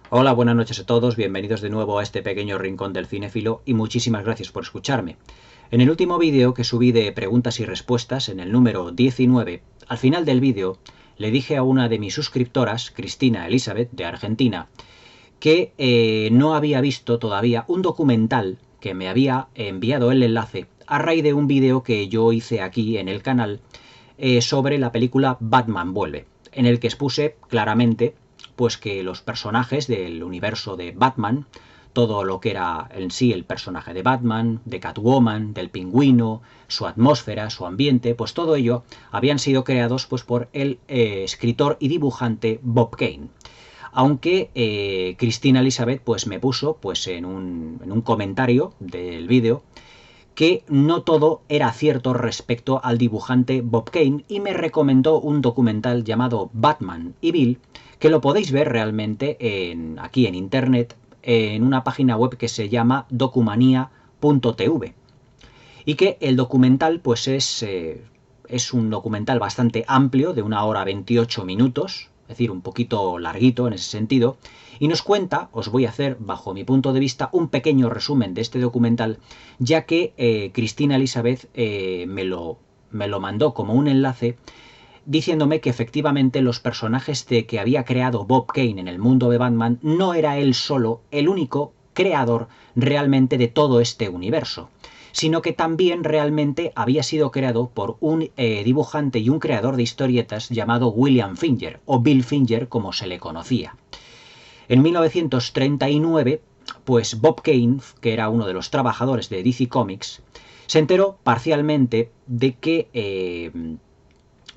Hola, buenas noches a todos, bienvenidos de nuevo a este pequeño rincón del cinéfilo y muchísimas gracias por escucharme. En el último vídeo que subí de preguntas y respuestas, en el número 19, al final del vídeo le dije a una de mis suscriptoras, Cristina Elizabeth, de Argentina, que no había visto todavía un documental que me había enviado el enlace a raíz de un vídeo que yo hice aquí en el canal sobre la película Batman Vuelve, en el que expuse claramente pues que los personajes del universo de Batman, todo lo que era en sí el personaje de Batman, de Catwoman, del Pingüino, su atmósfera, su ambiente, pues todo ello habían sido creados pues por el escritor y dibujante Bob Kane. Aunque Cristina Elizabeth pues me puso pues en un comentario del vídeo que no todo era cierto respecto al dibujante Bob Kane y me recomendó un documental llamado Batman y Bill, que lo podéis ver realmente aquí en internet en una página web que se llama documania.tv, y que el documental pues es un documental bastante amplio, de 1 hora 28 minutos, es decir, un poquito larguito en ese sentido, y nos cuenta, os voy a hacer bajo mi punto de vista un pequeño resumen de este documental, ya que Cristina Elizabeth me lo mandó como un enlace diciéndome que efectivamente los personajes que había creado Bob Kane en el mundo de Batman no era él solo el único creador realmente de todo este universo, sino que también realmente había sido creado por un dibujante y un creador de historietas llamado William Finger, o Bill Finger como se le conocía. En 1939, pues Bob Kane, que era uno de los trabajadores de DC Comics, se enteró parcialmente de que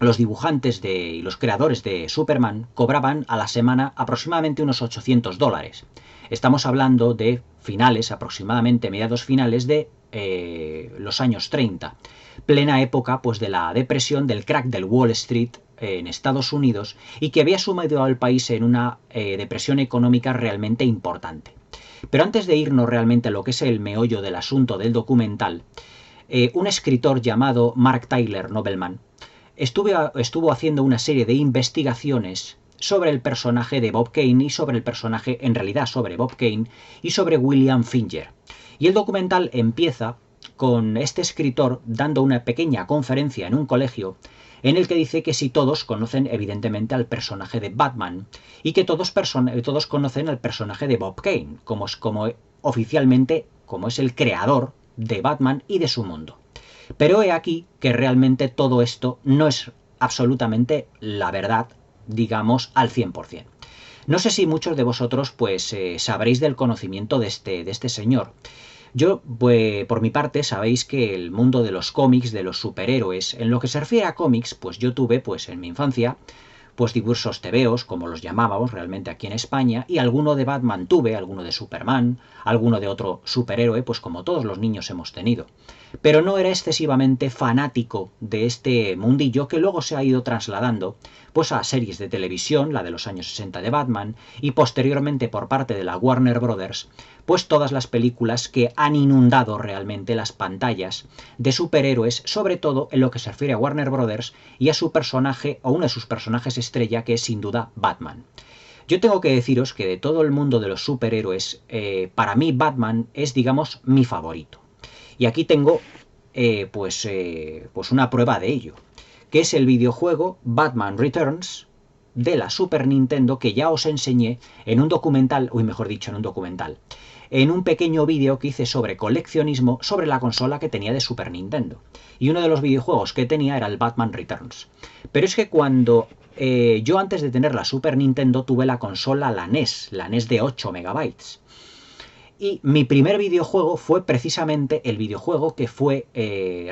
los dibujantes y los creadores de Superman cobraban a la semana aproximadamente unos $800. Estamos hablando de finales, aproximadamente mediados finales de los años 30, plena época pues de la depresión, del crack del Wall Street en Estados Unidos, y que había sumido al país en una depresión económica realmente importante. Pero antes de irnos realmente a lo que es el meollo del asunto del documental, un escritor llamado Mark Tyler Nobleman estuvo haciendo una serie de investigaciones sobre el personaje de Bob Kane y sobre el personaje, en realidad sobre Bob Kane y sobre William Finger. Y el documental empieza con este escritor dando una pequeña conferencia en un colegio en el que dice que si todos conocen evidentemente al personaje de Batman y que todos conocen al personaje de Bob Kane, como oficialmente como es el creador de Batman y de su mundo. Pero he aquí que realmente todo esto no es absolutamente la verdad, digamos, al 100%. No sé si muchos de vosotros pues sabréis del conocimiento de este señor. Yo, pues, por mi parte, sabéis que el mundo de los cómics, de los superhéroes, en lo que se refiere a cómics, pues yo tuve, pues en mi infancia, pues diversos tebeos, como los llamábamos realmente aquí en España, y alguno de Batman tuve, alguno de Superman, alguno de otro superhéroe, pues como todos los niños hemos tenido. Pero no era excesivamente fanático de este mundillo que luego se ha ido trasladando pues a series de televisión, la de los años 60 de Batman, y posteriormente por parte de la Warner Brothers, pues todas las películas que han inundado realmente las pantallas de superhéroes, sobre todo en lo que se refiere a Warner Brothers y a su personaje, o uno de sus personajes estrella, que es sin duda Batman. Yo tengo que deciros que de todo el mundo de los superhéroes, para mí Batman es, digamos, mi favorito. Y aquí tengo pues una prueba de ello, que es el videojuego Batman Returns de la Super Nintendo, que ya os enseñé en un documental, o mejor dicho, en un pequeño vídeo que hice sobre coleccionismo sobre la consola que tenía de Super Nintendo. Y uno de los videojuegos que tenía era el Batman Returns. Pero es que cuando yo antes de tener la Super Nintendo tuve la consola, la NES de 8 megabytes. Y mi primer videojuego fue precisamente el videojuego que fue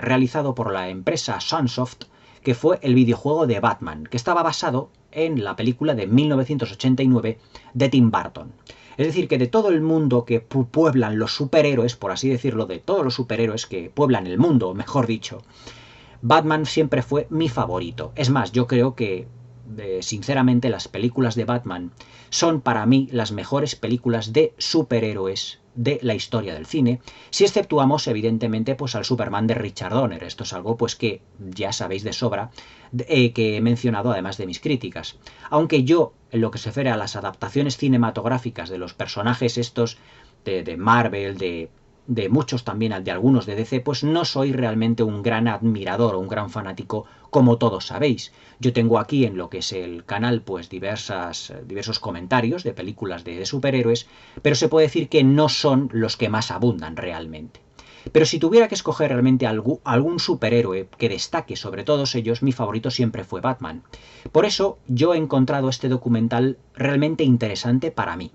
realizado por la empresa Sunsoft, que fue el videojuego de Batman, que estaba basado en la película de 1989 de Tim Burton. Es decir, que de todo el mundo que pueblan los superhéroes, por así decirlo, de todos los superhéroes que pueblan el mundo, mejor dicho, Batman siempre fue mi favorito. Es más, yo creo que sinceramente las películas de Batman son para mí las mejores películas de superhéroes de la historia del cine, si exceptuamos evidentemente pues al Superman de Richard Donner. Esto es algo pues que ya sabéis de sobra, que he mencionado además de mis críticas. Aunque yo, en lo que se refiere a las adaptaciones cinematográficas de los personajes estos de Marvel, de muchos también, de algunos de DC, pues no soy realmente un gran admirador o un gran fanático, como todos sabéis. Yo tengo aquí en lo que es el canal pues diversos comentarios de películas de superhéroes, pero se puede decir que no son los que más abundan realmente. Pero si tuviera que escoger realmente algún superhéroe que destaque sobre todos ellos, mi favorito siempre fue Batman. Por eso yo he encontrado este documental realmente interesante para mí.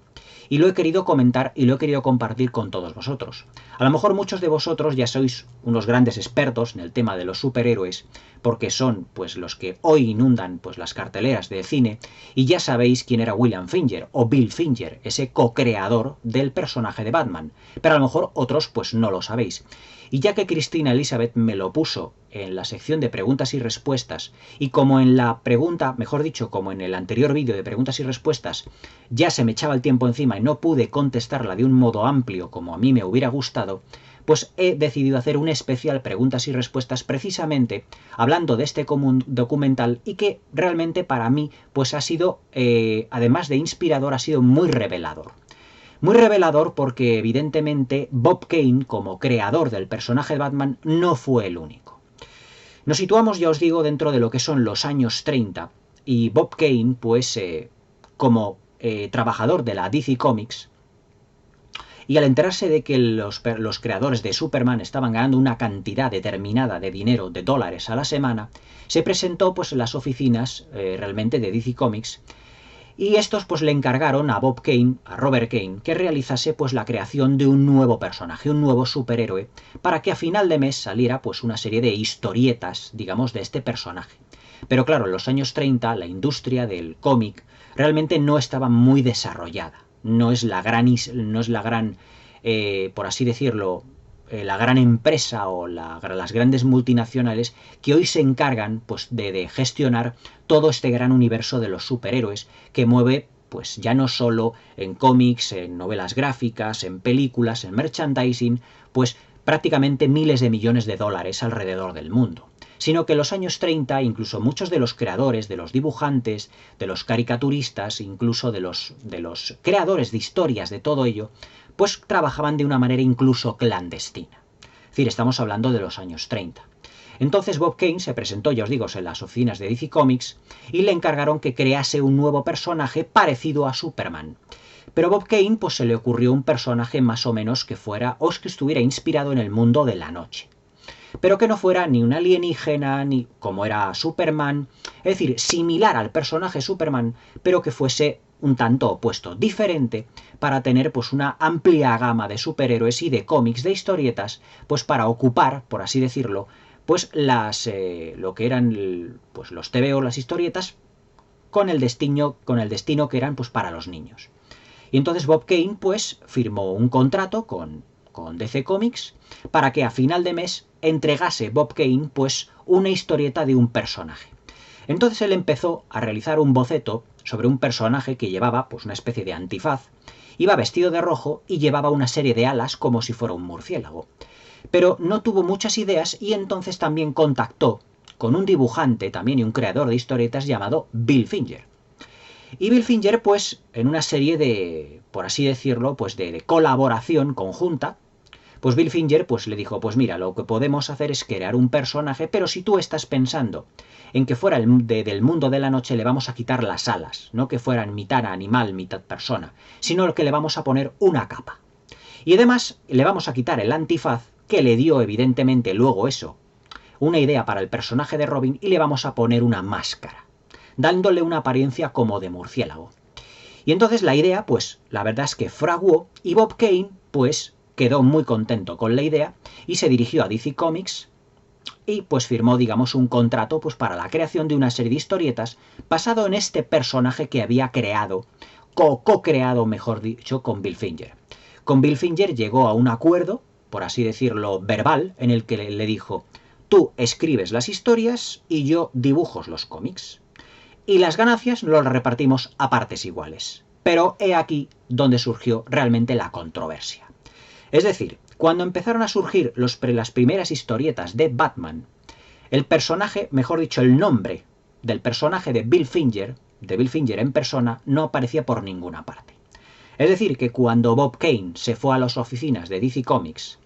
Y lo he querido comentar y lo he querido compartir con todos vosotros. A lo mejor muchos de vosotros ya sois unos grandes expertos en el tema de los superhéroes, porque son pues los que hoy inundan pues las carteleras de cine, y ya sabéis quién era William Finger o Bill Finger, ese co-creador del personaje de Batman. Pero a lo mejor otros pues no lo sabéis. Y ya que Cristina Elizabeth me lo puso en la sección de preguntas y respuestas, y como en la pregunta, mejor dicho, como en el anterior vídeo de preguntas y respuestas, ya se me echaba el tiempo encima y no pude contestarla de un modo amplio como a mí me hubiera gustado, pues he decidido hacer un especial preguntas y respuestas precisamente hablando de este documental, y que realmente para mí pues ha sido, además de inspirador, ha sido muy revelador. Muy revelador porque evidentemente Bob Kane, como creador del personaje de Batman, no fue el único. Nos situamos, ya os digo, dentro de lo que son los años 30, y Bob Kane, pues como trabajador de la DC Comics, y al enterarse de que los creadores de Superman estaban ganando una cantidad determinada de dinero, de dólares a la semana, se presentó pues en las oficinas realmente de DC Comics, y estos pues le encargaron a Bob Kane, a Robert Kane, que realizase pues la creación de un nuevo personaje, un nuevo superhéroe, para que a final de mes saliera pues una serie de historietas, digamos, de este personaje. Pero claro, en los años 30 la industria del cómic realmente no estaba muy desarrollada. No es la gran, por así decirlo, la gran empresa o las grandes multinacionales que hoy se encargan pues de gestionar todo este gran universo de los superhéroes, que mueve pues ya no solo en cómics, en novelas gráficas, en películas, en merchandising, pues prácticamente miles de millones de dólares alrededor del mundo, sino que en los años 30 incluso muchos de los creadores, de los dibujantes, de los caricaturistas, incluso de los creadores de historias, de todo ello, pues trabajaban de una manera incluso clandestina. Es decir, estamos hablando de los años 30. Entonces Bob Kane se presentó, ya os digo, en las oficinas de DC Comics, y le encargaron que crease un nuevo personaje parecido a Superman. Pero a Bob Kane pues se le ocurrió un personaje más o menos que fuera, o que estuviera inspirado en el mundo de la noche, pero que no fuera ni un alienígena, ni como era Superman, es decir, similar al personaje Superman, pero que fuese un tanto opuesto, diferente, para tener pues una amplia gama de superhéroes y de cómics, de historietas, pues para ocupar, por así decirlo, pues lo que eran pues los TVO, las historietas, con el destino que eran pues para los niños. Y entonces Bob Kane pues firmó un contrato con DC Comics para que a final de mes entregase Bob Kane pues una historieta de un personaje. Entonces él empezó a realizar un boceto sobre un personaje que llevaba pues una especie de antifaz, iba vestido de rojo y llevaba una serie de alas como si fuera un murciélago. Pero no tuvo muchas ideas, y entonces también contactó con un dibujante también y un creador de historietas llamado Bill Finger. Y Bill Finger pues en una serie de, por así decirlo, pues de colaboración conjunta, pues Bill Finger pues le dijo, pues mira, lo que podemos hacer es crear un personaje, pero si tú estás pensando en que fuera del mundo de la noche, le vamos a quitar las alas, no que fueran mitad animal, mitad persona, sino que le vamos a poner una capa. Y además le vamos a quitar el antifaz, que le dio evidentemente luego eso, una idea para el personaje de Robin, y le vamos a poner una máscara, dándole una apariencia como de murciélago. Y entonces la idea, pues la verdad es que fraguó, y Bob Kane pues quedó muy contento con la idea y se dirigió a DC Comics y pues firmó, digamos, un contrato pues para la creación de una serie de historietas basado en este personaje que había creado, co-creado, mejor dicho, con Bill Finger. Con Bill Finger llegó a un acuerdo, por así decirlo, verbal, en el que le dijo, tú escribes las historias y yo dibujo los cómics, y las ganancias lo repartimos a partes iguales. Pero he aquí donde surgió realmente la controversia. Es decir, cuando empezaron a surgir las primeras historietas de Batman, el personaje, mejor dicho, el nombre del personaje de Bill Finger en persona, no aparecía por ninguna parte. Es decir, que cuando Bob Kane se fue a las oficinas de DC Comics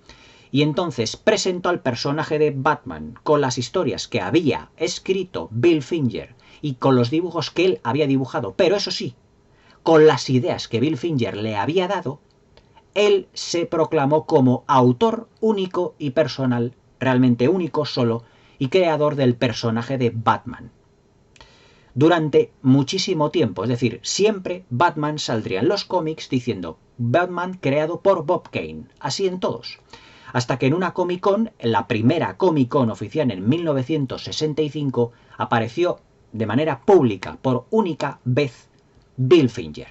y entonces presentó al personaje de Batman con las historias que había escrito Bill Finger y con los dibujos que él había dibujado, pero eso sí, con las ideas que Bill Finger le había dado, él se proclamó como autor único y personal, realmente único solo, y creador del personaje de Batman. Durante muchísimo tiempo, es decir, siempre Batman saldría en los cómics diciendo Batman creado por Bob Kane, así en todos. Hasta que en una Comic Con, la primera Comic Con oficial en 1965, apareció de manera pública por única vez Bill Finger,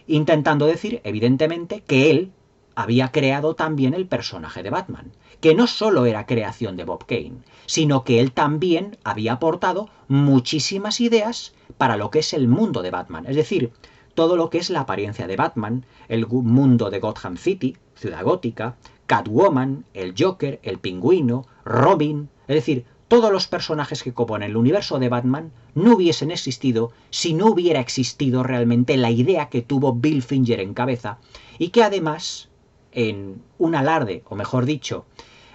intentando decir, evidentemente, que él había creado también el personaje de Batman, que no solo era creación de Bob Kane, sino que él también había aportado muchísimas ideas para lo que es el mundo de Batman, es decir, todo lo que es la apariencia de Batman, el mundo de Gotham City, Ciudad Gótica, Catwoman, el Joker, el Pingüino, Robin, es decir, todos los personajes que componen el universo de Batman no hubiesen existido si no hubiera existido realmente la idea que tuvo Bill Finger en cabeza y que además, en un alarde, o mejor dicho,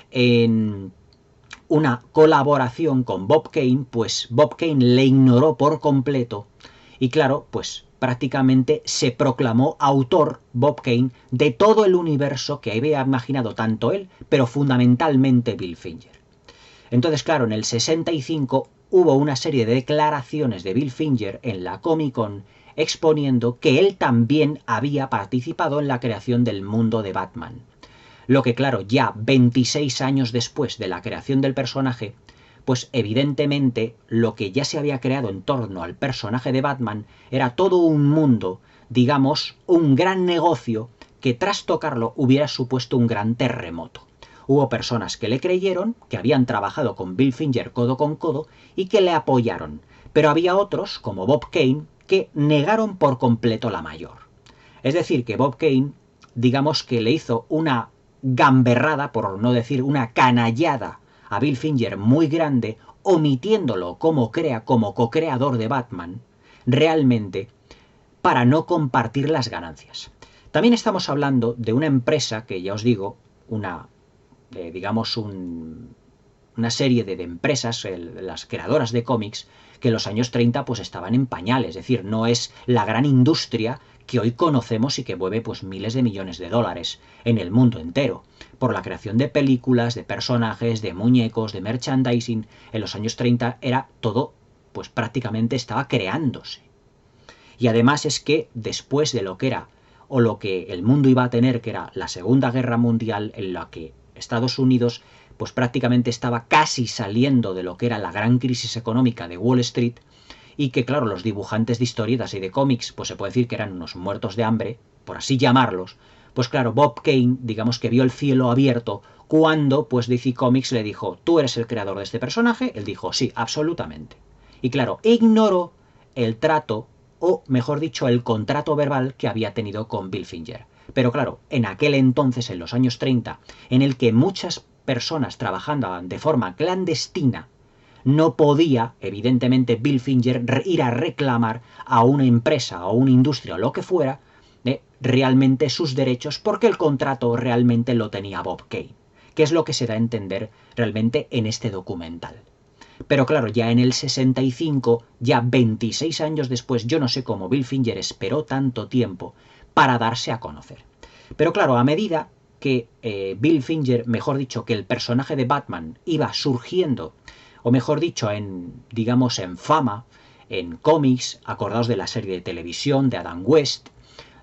en una colaboración con Bob Kane, pues Bob Kane le ignoró por completo y claro, pues prácticamente se proclamó autor Bob Kane de todo el universo que había imaginado tanto él, pero fundamentalmente Bill Finger. Entonces, claro, en el 65 hubo una serie de declaraciones de Bill Finger en la Comic Con exponiendo que él también había participado en la creación del mundo de Batman. Lo que, claro, ya 26 años después de la creación del personaje, pues evidentemente lo que ya se había creado en torno al personaje de Batman era todo un mundo, digamos, un gran negocio que tras tocarlo hubiera supuesto un gran terremoto. Hubo personas que le creyeron, que habían trabajado con Bill Finger codo con codo y que le apoyaron, pero había otros, como Bob Kane, que negaron por completo la mayor. Es decir, que Bob Kane, digamos que le hizo una gamberrada, por no decir una canallada, a Bill Finger muy grande, omitiéndolo como co-creador de Batman, realmente para no compartir las ganancias. También estamos hablando de una empresa que, ya os digo, una serie de empresas, las creadoras de cómics, que en los años 30 pues estaban en pañales, es decir, no es la gran industria que hoy conocemos y que mueve pues miles de millones de dólares en el mundo entero, por la creación de películas, de personajes, de muñecos, de merchandising. En los años 30 era todo, pues prácticamente estaba creándose. Y además es que después de lo que era, o lo que el mundo iba a tener, que era la Segunda Guerra Mundial, en la que Estados Unidos pues prácticamente estaba casi saliendo de lo que era la gran crisis económica de Wall Street, y que claro, los dibujantes de historietas y de cómics, pues se puede decir que eran unos muertos de hambre, por así llamarlos, pues claro, Bob Kane, digamos que vio el cielo abierto cuando pues DC Comics le dijo, ¿tú eres el creador de este personaje? Él dijo, sí, absolutamente. Y claro, ignoró el trato, o mejor dicho, el contrato verbal que había tenido con Bill Finger. Pero claro, en aquel entonces, en los años 30, en el que muchas personas trabajaban de forma clandestina, no podía, evidentemente, Bill Finger ir a reclamar a una empresa, a una industria o lo que fuera, realmente sus derechos, porque el contrato realmente lo tenía Bob Kane, que es lo que se da a entender realmente en este documental. Pero claro, ya en el 65, ya 26 años después, yo no sé cómo Bill Finger esperó tanto tiempo para darse a conocer. Pero claro, a medida que Bill Finger, mejor dicho, que el personaje de Batman iba surgiendo, o mejor dicho, digamos, en fama, en cómics, acordaos de la serie de televisión de Adam West,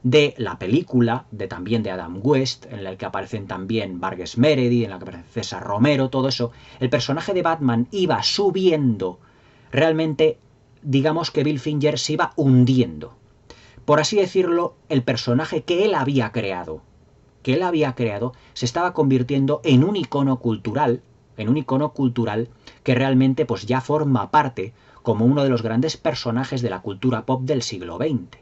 de la película también de Adam West, en la que aparecen también Burgess Meredith, en la que aparece César Romero, todo eso, el personaje de Batman iba subiendo, realmente, digamos que Bill Finger se iba hundiendo. Por así decirlo, el personaje que él había creado, se estaba convirtiendo en un icono cultural, que realmente pues ya forma parte como uno de los grandes personajes de la cultura pop del siglo XX.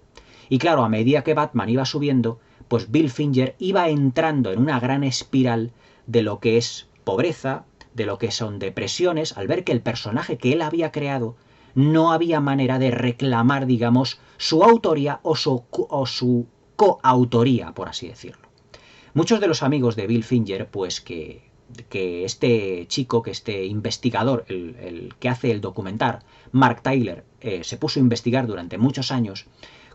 Y claro, a medida que Batman iba subiendo, pues Bill Finger iba entrando en una gran espiral de lo que es pobreza, de lo que son depresiones, al ver que el personaje que él había creado no había manera de reclamar, digamos, su autoría o su coautoría, por así decirlo. Muchos de los amigos de Bill Finger, pues que este chico, que este investigador, el que hace el documental, Mark Tyler, se puso a investigar durante muchos años,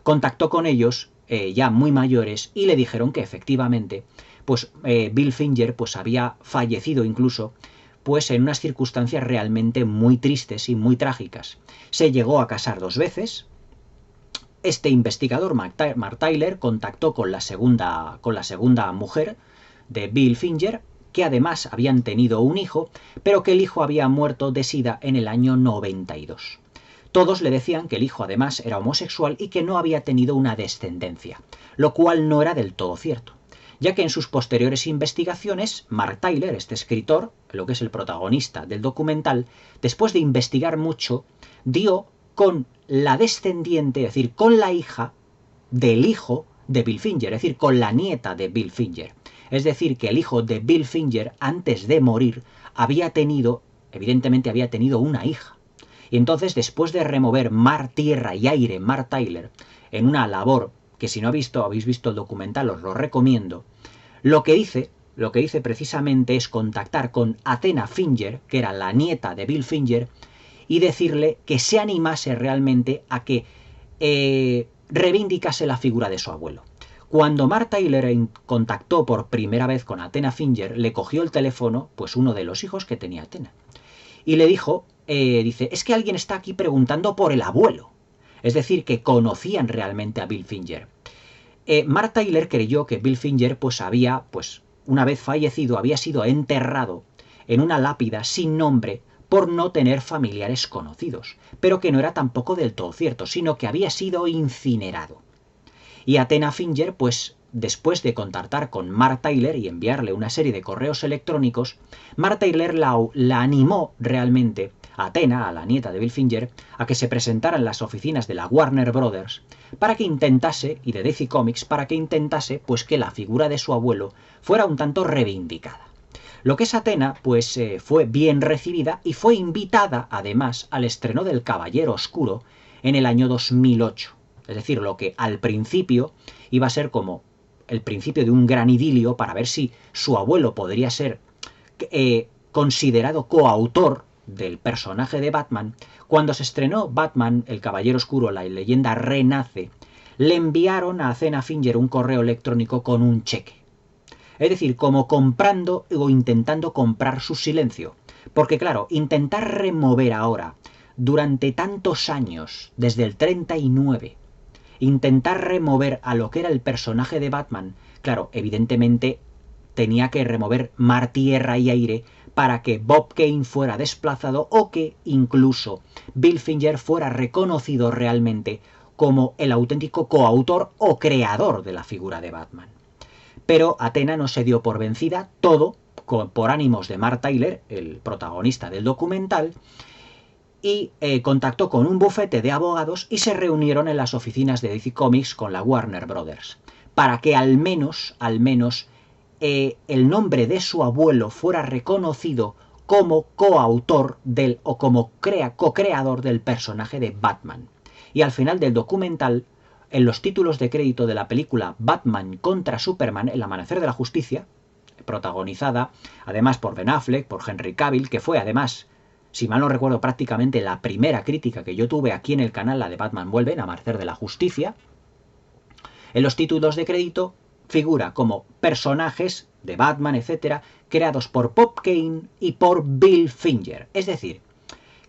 contactó con ellos, ya muy mayores, y le dijeron que efectivamente, pues Bill Finger pues había fallecido incluso, pues en unas circunstancias realmente muy tristes y muy trágicas. Se llegó a casar 2 veces. Este investigador, Mark Tyler, contactó con la segunda mujer de Bill Finger, que además habían tenido un hijo, pero que el hijo había muerto de SIDA en el año 92. Todos le decían que el hijo además era homosexual y que no había tenido una descendencia, lo cual no era del todo cierto, ya que en sus posteriores investigaciones, Mark Tyler, este escritor, lo que es el protagonista del documental, después de investigar mucho, dio con la descendiente, es decir, con la hija del hijo de Bill Finger, es decir, con la nieta de Bill Finger. Es decir, que el hijo de Bill Finger, antes de morir, evidentemente había tenido una hija. Y entonces, después de remover mar, tierra y aire, Mark Tyler, en una labor que si no habéis visto el documental, os lo recomiendo, lo que hice precisamente es contactar con Athena Finger, que era la nieta de Bill Finger, y decirle que se animase realmente a que reivindicase la figura de su abuelo. Cuando Mark Tyler contactó por primera vez con Athena Finger, le cogió el teléfono, pues uno de los hijos que tenía Athena, y le dijo, dice, es que alguien está aquí preguntando por el abuelo. Es decir, que conocían realmente a Bill Finger. Mark Tyler creyó que Bill Finger, pues una vez fallecido, había sido enterrado en una lápida sin nombre por no tener familiares conocidos, pero que no era tampoco del todo cierto, sino que había sido incinerado. Y Athena Finger, pues después de contactar con Mark Tyler y enviarle una serie de correos electrónicos, Mark Tyler la animó realmente a Athena, a la nieta de Bill Finger, a que se presentara en las oficinas de la Warner Brothers para que intentase, y de DC Comics, para que intentase pues que la figura de su abuelo fuera un tanto reivindicada. Lo que es Athena, pues fue bien recibida y fue invitada, además, al estreno del Caballero Oscuro en el año 2008. Es decir, lo que al principio iba a ser como el principio de un gran idilio para ver si su abuelo podría ser considerado coautor del personaje de Batman. Cuando se estrenó Batman, el Caballero Oscuro, la leyenda renace, le enviaron a Athena Finger un correo electrónico con un cheque. Es decir, como comprando o intentando comprar su silencio. Porque claro, intentar remover ahora, durante tantos años, desde el 39, intentar remover a lo que era el personaje de Batman, claro, evidentemente tenía que remover mar, tierra y aire para que Bob Kane fuera desplazado o que incluso Bill Finger fuera reconocido realmente como el auténtico coautor o creador de la figura de Batman. Pero Athena no se dio por vencida, todo por ánimos de Mark Tyler, el protagonista del documental, y contactó con un bufete de abogados y se reunieron en las oficinas de DC Comics con la Warner Brothers, para que al menos el nombre de su abuelo fuera reconocido como coautor o como co-creador del personaje de Batman. Y al final del documental, en los títulos de crédito de la película Batman contra Superman, El Amanecer de la Justicia, protagonizada además por Ben Affleck, por Henry Cavill, que fue además, si mal no recuerdo, prácticamente la primera crítica que yo tuve aquí en el canal, la de Batman Vuelve, El Amanecer de la Justicia, en los títulos de crédito figura como personajes de Batman, etcétera, creados por Bob Kane y por Bill Finger. Es decir,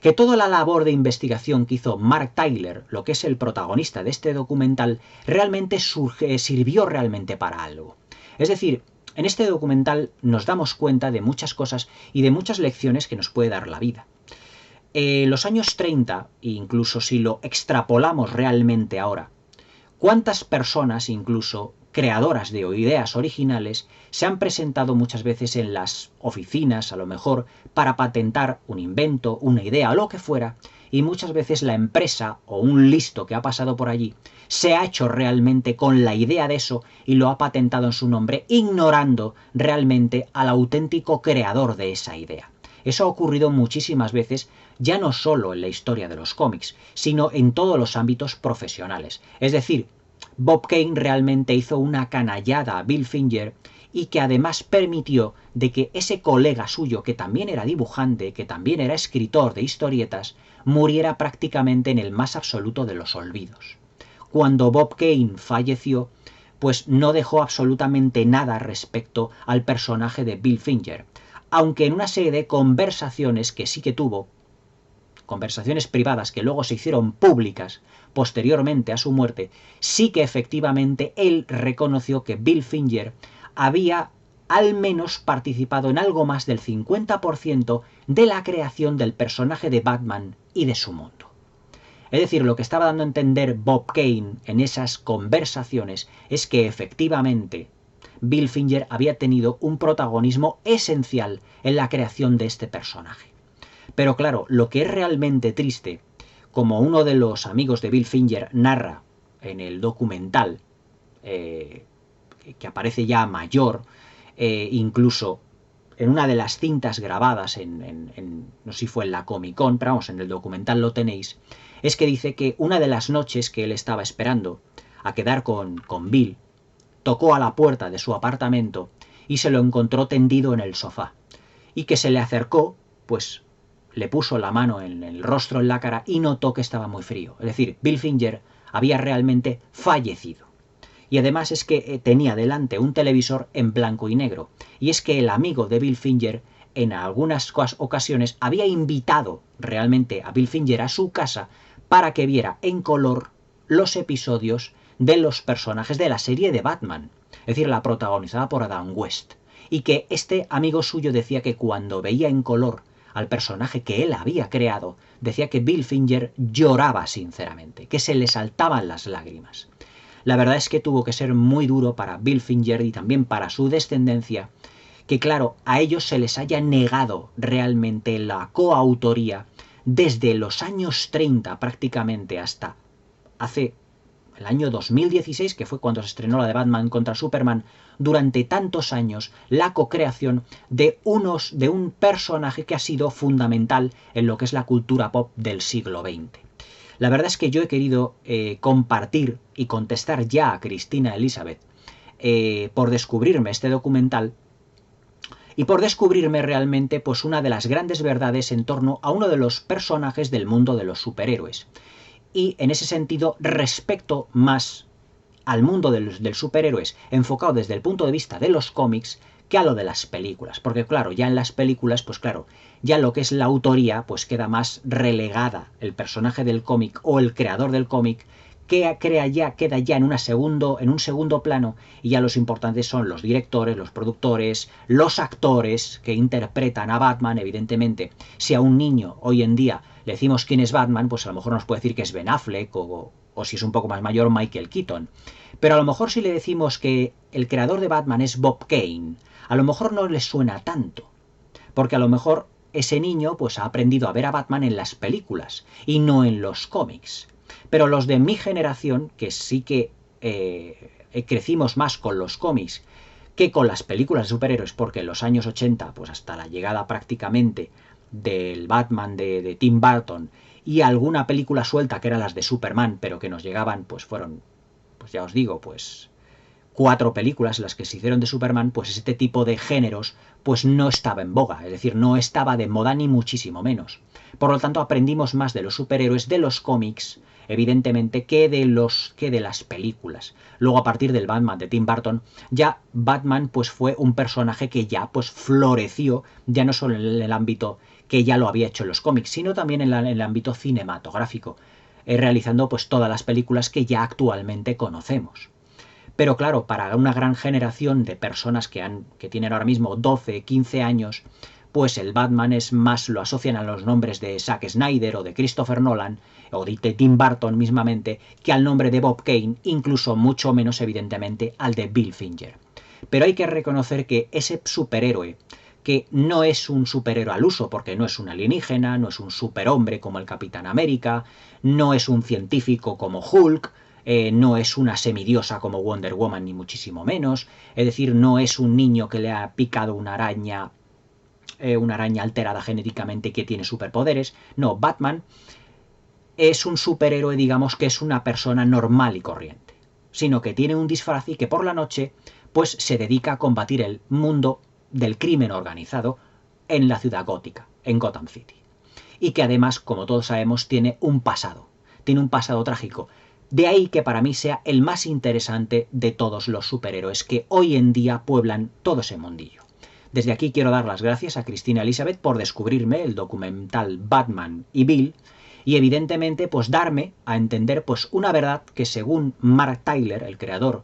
que toda la labor de investigación que hizo Mark Tyler, lo que es el protagonista de este documental, realmente sirvió realmente para algo. Es decir, en este documental nos damos cuenta de muchas cosas y de muchas lecciones que nos puede dar la vida. Los años 30, incluso si lo extrapolamos realmente ahora, ¿cuántas personas, incluso creadoras de ideas originales, se han presentado muchas veces en las oficinas, a lo mejor, para patentar un invento, una idea o lo que fuera, y muchas veces la empresa o un listo que ha pasado por allí se ha hecho realmente con la idea de eso y lo ha patentado en su nombre, ignorando realmente al auténtico creador de esa idea. Eso ha ocurrido muchísimas veces, ya no solo en la historia de los cómics, sino en todos los ámbitos profesionales. Es decir, Bob Kane realmente hizo una canallada a Bill Finger y que además permitió de que ese colega suyo, que también era dibujante, que también era escritor de historietas, muriera prácticamente en el más absoluto de los olvidos. Cuando Bob Kane falleció, pues no dejó absolutamente nada respecto al personaje de Bill Finger, aunque en una serie de conversaciones que sí que tuvo, conversaciones privadas que luego se hicieron públicas posteriormente a su muerte, sí que efectivamente él reconoció que Bill Finger había al menos participado en algo más del 50% de la creación del personaje de Batman y de su mundo. Es decir, lo que estaba dando a entender Bob Kane en esas conversaciones es que efectivamente Bill Finger había tenido un protagonismo esencial en la creación de este personaje. Pero claro, lo que es realmente triste, como uno de los amigos de Bill Finger narra en el documental, que aparece ya mayor, incluso en una de las cintas grabadas no sé si fue en la Comic Con, pero vamos, en el documental lo tenéis, es que dice que una de las noches que él estaba esperando a quedar con Bill, tocó a la puerta de su apartamento y se lo encontró tendido en el sofá, y que se le acercó, pues le puso la mano en el rostro, en la cara, y notó que estaba muy frío. Es decir, Bill Finger había realmente fallecido. Y además es que tenía delante un televisor en blanco y negro. Y es que el amigo de Bill Finger en algunas ocasiones había invitado realmente a Bill Finger a su casa para que viera en color los episodios de los personajes de la serie de Batman. Es decir, la protagonizada por Adam West. Y que este amigo suyo decía que cuando veía en color al personaje que él había creado, decía que Bill Finger lloraba sinceramente, que se le saltaban las lágrimas. La verdad es que tuvo que ser muy duro para Bill Finger y también para su descendencia, que claro, a ellos se les haya negado realmente la coautoría desde los años 30 prácticamente hasta hace el año 2016, que fue cuando se estrenó la de Batman contra Superman, durante tantos años la co-creación de un personaje que ha sido fundamental en lo que es la cultura pop del siglo XX. La verdad es que yo he querido compartir y contestar ya a Cristina Elizabeth por descubrirme este documental y por descubrirme realmente pues una de las grandes verdades en torno a uno de los personajes del mundo de los superhéroes. Y en ese sentido respecto más al mundo del superhéroes enfocado desde el punto de vista de los cómics que a lo de las películas. Porque claro, ya en las películas, pues claro, ya lo que es la autoría pues queda más relegada el personaje del cómic o el creador del cómic, que queda ya en un segundo plano, y ya los importantes son los directores, los productores, los actores que interpretan a Batman. Evidentemente, si a un niño hoy en día le decimos quién es Batman, pues a lo mejor nos puede decir que es Ben Affleck o si es un poco más mayor, Michael Keaton. Pero a lo mejor si le decimos que el creador de Batman es Bob Kane, a lo mejor no le suena tanto, porque a lo mejor ese niño pues ha aprendido a ver a Batman en las películas y no en los cómics. Pero los de mi generación, que sí que crecimos más con los cómics que con las películas de superhéroes, porque en los años 80, pues hasta la llegada prácticamente del Batman de Tim Burton y alguna película suelta que eran las de Superman, pero que nos llegaban, pues fueron, pues ya os digo, pues 4 películas las que se hicieron de Superman, pues este tipo de géneros pues no estaba en boga, es decir, no estaba de moda ni muchísimo menos. Por lo tanto, aprendimos más de los superhéroes de los cómics, evidentemente, que de las películas. Luego, a partir del Batman de Tim Burton, ya Batman pues fue un personaje que ya pues floreció, ya no solo en el ámbito que ya lo había hecho en los cómics, sino también en el ámbito cinematográfico, realizando pues todas las películas que ya actualmente conocemos. Pero claro, para una gran generación de personas que tienen ahora mismo 12, 15 años, pues el Batman es más, lo asocian a los nombres de Zack Snyder o de Christopher Nolan o de Tim Burton mismamente, que al nombre de Bob Kane, incluso mucho menos evidentemente al de Bill Finger. Pero hay que reconocer que ese superhéroe que no es un superhéroe al uso, porque no es un alienígena, no es un superhombre como el Capitán América, no es un científico como Hulk, no es una semidiosa como Wonder Woman, ni muchísimo menos. Es decir, no es un niño que le ha picado una araña alterada genéticamente que tiene superpoderes. No, Batman es un superhéroe, digamos, que es una persona normal y corriente, sino que tiene un disfraz y que por la noche pues se dedica a combatir el mundo del crimen organizado en la ciudad gótica, en Gotham City. Y que además, como todos sabemos, tiene un pasado trágico. De ahí que para mí sea el más interesante de todos los superhéroes que hoy en día pueblan todo ese mundillo. Desde aquí quiero dar las gracias a Cristina Elizabeth por descubrirme el documental Batman y Bill, y evidentemente pues darme a entender pues una verdad que según Mark Tyler, el creador,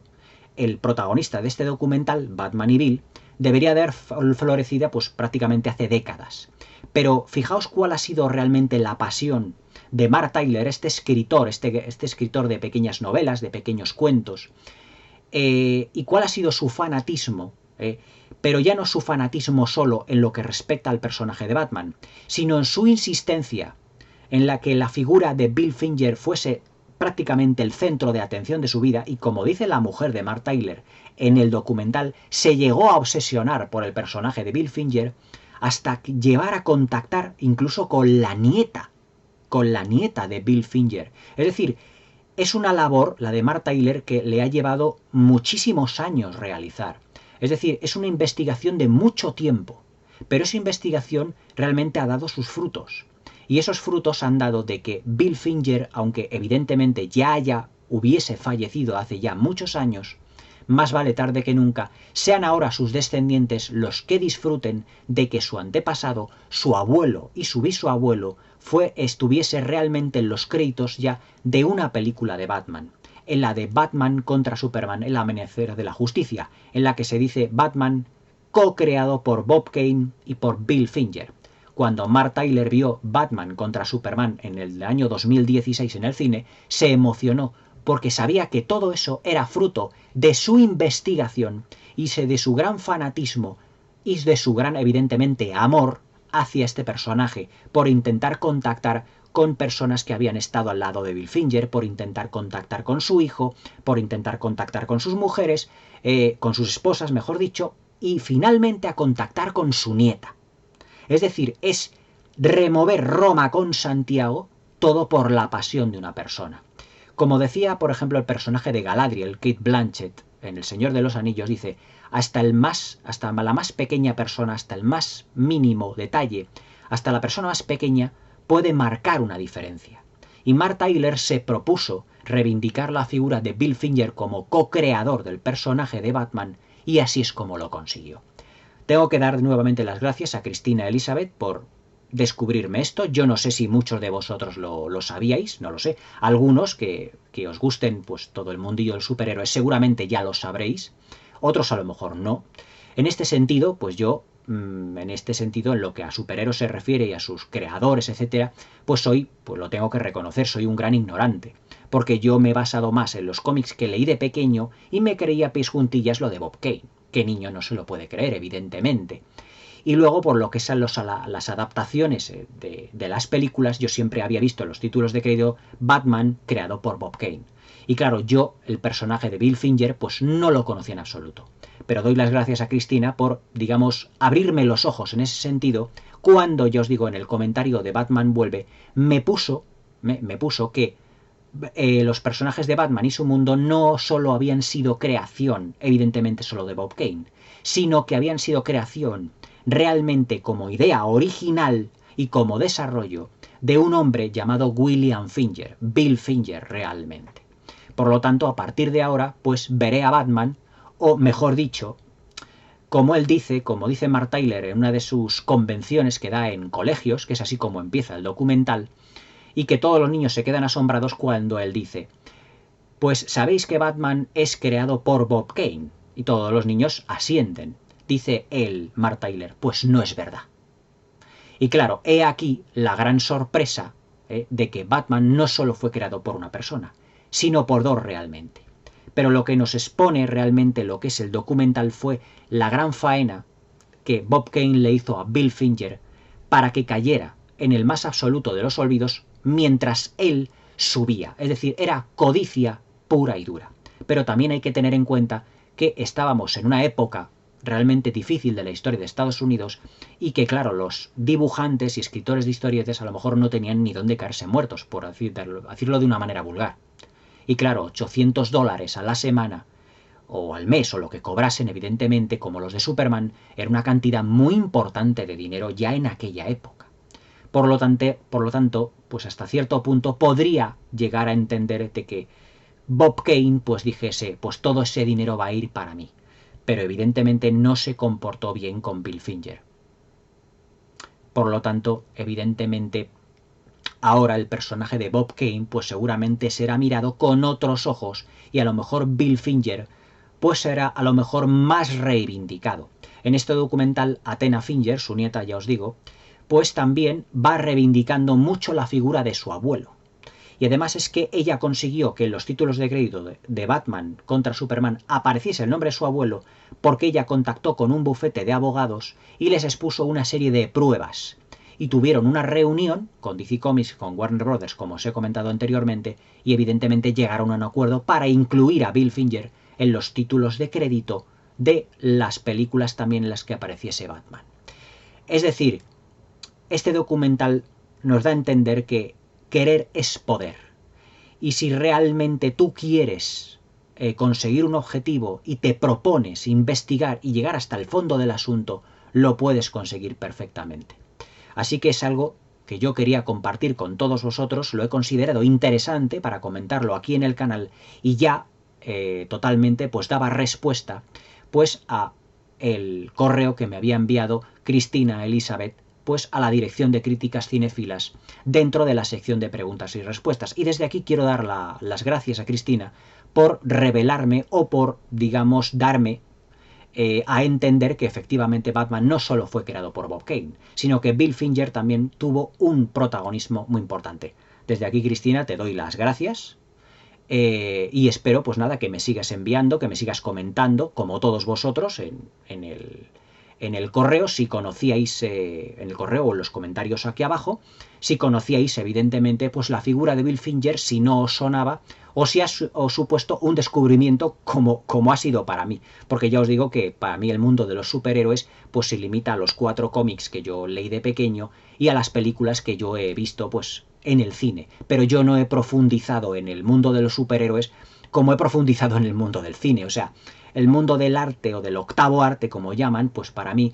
el protagonista de este documental, Batman y Bill, debería haber florecido pues prácticamente hace décadas. Pero fijaos cuál ha sido realmente la pasión de Mark Tyler, este escritor de pequeñas novelas, de pequeños cuentos, y cuál ha sido su fanatismo, pero ya no su fanatismo solo en lo que respecta al personaje de Batman, sino en su insistencia en la que la figura de Bill Finger fuese prácticamente el centro de atención de su vida, y como dice la mujer de Mark Tyler en el documental, se llegó a obsesionar por el personaje de Bill Finger hasta llevar a contactar incluso con la nieta de Bill Finger. Es decir, es una labor, la de Mark Tyler, que le ha llevado muchísimos años realizar. Es decir, es una investigación de mucho tiempo, pero esa investigación realmente ha dado sus frutos. Y esos frutos han dado de que Bill Finger, aunque evidentemente hubiese fallecido hace ya muchos años, más vale tarde que nunca, sean ahora sus descendientes los que disfruten de que su antepasado, su abuelo y su bisabuelo estuviese realmente en los créditos ya de una película de Batman, en la de Batman contra Superman, El Amanecer de la Justicia, en la que se dice Batman co-creado por Bob Kane y por Bill Finger. Cuando Mark Tyler vio Batman contra Superman en el año 2016 en el cine, se emocionó porque sabía que todo eso era fruto de su investigación y de su gran fanatismo y de su gran, evidentemente, amor hacia este personaje, por intentar contactar con personas que habían estado al lado de Bill Finger, por intentar contactar con su hijo, por intentar contactar con sus mujeres, con sus esposas, mejor dicho, y finalmente a contactar con su nieta. Es decir, es remover Roma con Santiago, todo por la pasión de una persona. Como decía, por ejemplo, el personaje de Galadriel, Kate Blanchett, en El Señor de los Anillos, dice, hasta la más pequeña persona, hasta el más mínimo detalle, hasta la persona más pequeña puede marcar una diferencia. Y Mark Tyler se propuso reivindicar la figura de Bill Finger como co-creador del personaje de Batman, y así es como lo consiguió. Tengo que dar nuevamente las gracias a Cristina Elizabeth por descubrirme esto. Yo no sé si muchos de vosotros lo sabíais, no lo sé. Algunos que os gusten pues todo el mundillo del superhéroe seguramente ya lo sabréis, otros a lo mejor no. En este sentido, pues yo, en lo que a superhéroes se refiere y a sus creadores, etcétera, pues lo tengo que reconocer, soy un gran ignorante, porque yo me he basado más en los cómics que leí de pequeño y me creía a pies juntillas lo de Bob Kane. ¿Qué niño no se lo puede creer, evidentemente? Y luego, por lo que son las adaptaciones de las películas, yo siempre había visto en los títulos de crédito Batman creado por Bob Kane. Y claro, yo, el personaje de Bill Finger, pues no lo conocía en absoluto. Pero doy las gracias a Cristina por, digamos, abrirme los ojos en ese sentido, cuando yo os digo en el comentario de Batman Vuelve, me puso que los personajes de Batman y su mundo no solo habían sido creación, evidentemente solo de Bob Kane, sino que habían sido creación realmente como idea original y como desarrollo de un hombre llamado William Finger, Bill Finger realmente. Por lo tanto, a partir de ahora, pues veré a Batman, o mejor dicho, como dice Mark Tyler en una de sus convenciones que da en colegios, que es así como empieza el documental, y que todos los niños se quedan asombrados cuando él dice, pues sabéis que Batman es creado por Bob Kane, y todos los niños asienten. Dice Mark Tyler, pues no es verdad. Y claro, he aquí la gran sorpresa de que Batman no solo fue creado por una persona, sino por dos realmente. Pero lo que nos expone realmente lo que es el documental fue la gran faena que Bob Kane le hizo a Bill Finger para que cayera en el más absoluto de los olvidos mientras él subía. Es decir, era codicia pura y dura. Pero también hay que tener en cuenta que estábamos en una época realmente difícil de la historia de Estados Unidos y que, claro, los dibujantes y escritores de historietas a lo mejor no tenían ni dónde caerse muertos, por decirlo de una manera vulgar. Y claro, $800 a la semana o al mes o lo que cobrasen, evidentemente, como los de Superman, era una cantidad muy importante de dinero ya en aquella época. Por lo tanto, pues hasta cierto punto podría llegar a entender de que Bob Kane pues dijese, pues todo ese dinero va a ir para mí. Pero evidentemente no se comportó bien con Bill Finger. Por lo tanto, evidentemente, ahora el personaje de Bob Kane pues seguramente será mirado con otros ojos y a lo mejor Bill Finger pues será a lo mejor más reivindicado. En este documental, Athena Finger, su nieta ya os digo, pues también va reivindicando mucho la figura de su abuelo. Y además es que ella consiguió que en los títulos de crédito de Batman contra Superman apareciese el nombre de su abuelo porque ella contactó con un bufete de abogados y les expuso una serie de pruebas. Y tuvieron una reunión con DC Comics, con Warner Brothers, como os he comentado anteriormente, y evidentemente llegaron a un acuerdo para incluir a Bill Finger en los títulos de crédito de las películas también en las que apareciese Batman. Es decir, este documental nos da a entender que querer es poder. Y si realmente tú quieres conseguir un objetivo y te propones investigar y llegar hasta el fondo del asunto, lo puedes conseguir perfectamente. Así que es algo que yo quería compartir con todos vosotros, lo he considerado interesante para comentarlo aquí en el canal y ya totalmente pues daba respuesta pues a el correo que me había enviado Cristina Elizabeth pues a la dirección de críticas cinéfilas dentro de la sección de preguntas y respuestas. Y desde aquí quiero dar las gracias a Cristina por revelarme o por, digamos, darme a entender que efectivamente Batman no solo fue creado por Bob Kane, sino que Bill Finger también tuvo un protagonismo muy importante. Desde aquí, Cristina, te doy las gracias y espero, pues nada, que me sigas enviando, que me sigas comentando, como todos vosotros, en el correo, si conocíais, en el correo o en los comentarios aquí abajo, si conocíais evidentemente pues la figura de Bill Finger, si no os sonaba, o si os supuesto un descubrimiento como ha sido para mí. Porque ya os digo que para mí el mundo de los superhéroes pues se limita a los 4 cómics que yo leí de pequeño y a las películas que yo he visto pues en el cine. Pero yo no he profundizado en el mundo de los superhéroes como he profundizado en el mundo del cine. O sea, el mundo del arte o del octavo arte, como llaman, pues para mí,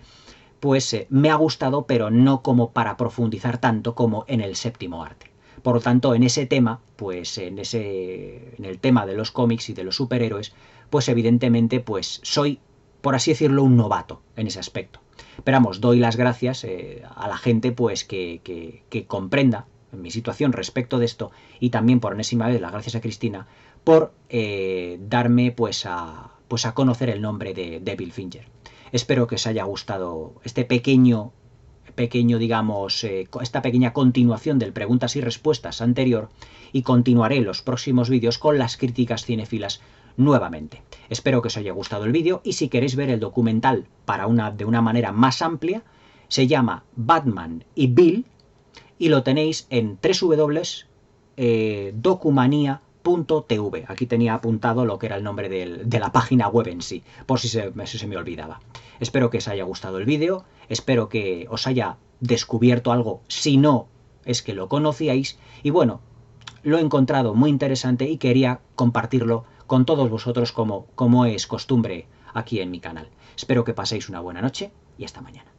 pues me ha gustado, pero no como para profundizar tanto como en el séptimo arte. Por lo tanto, en ese tema, pues en el tema de los cómics y de los superhéroes, pues evidentemente, pues soy, por así decirlo, un novato en ese aspecto. Pero vamos, doy las gracias a la gente, pues que comprenda mi situación respecto de esto y también por enésima vez las gracias a Cristina por darme pues a conocer el nombre de Bill Finger. Espero que os haya gustado este pequeño digamos, esta pequeña continuación del preguntas y respuestas anterior y continuaré los próximos vídeos con las críticas cinéfilas nuevamente. Espero que os haya gustado el vídeo y si queréis ver el documental de una manera más amplia, se llama Batman y Bill y lo tenéis en www.documania.tv. Aquí tenía apuntado lo que era el nombre de la página web en sí, por si se me olvidaba. Espero que os haya gustado el vídeo, espero que os haya descubierto algo, si no es que lo conocíais, y bueno, lo he encontrado muy interesante y quería compartirlo con todos vosotros como es costumbre aquí en mi canal. Espero que paséis una buena noche y hasta mañana.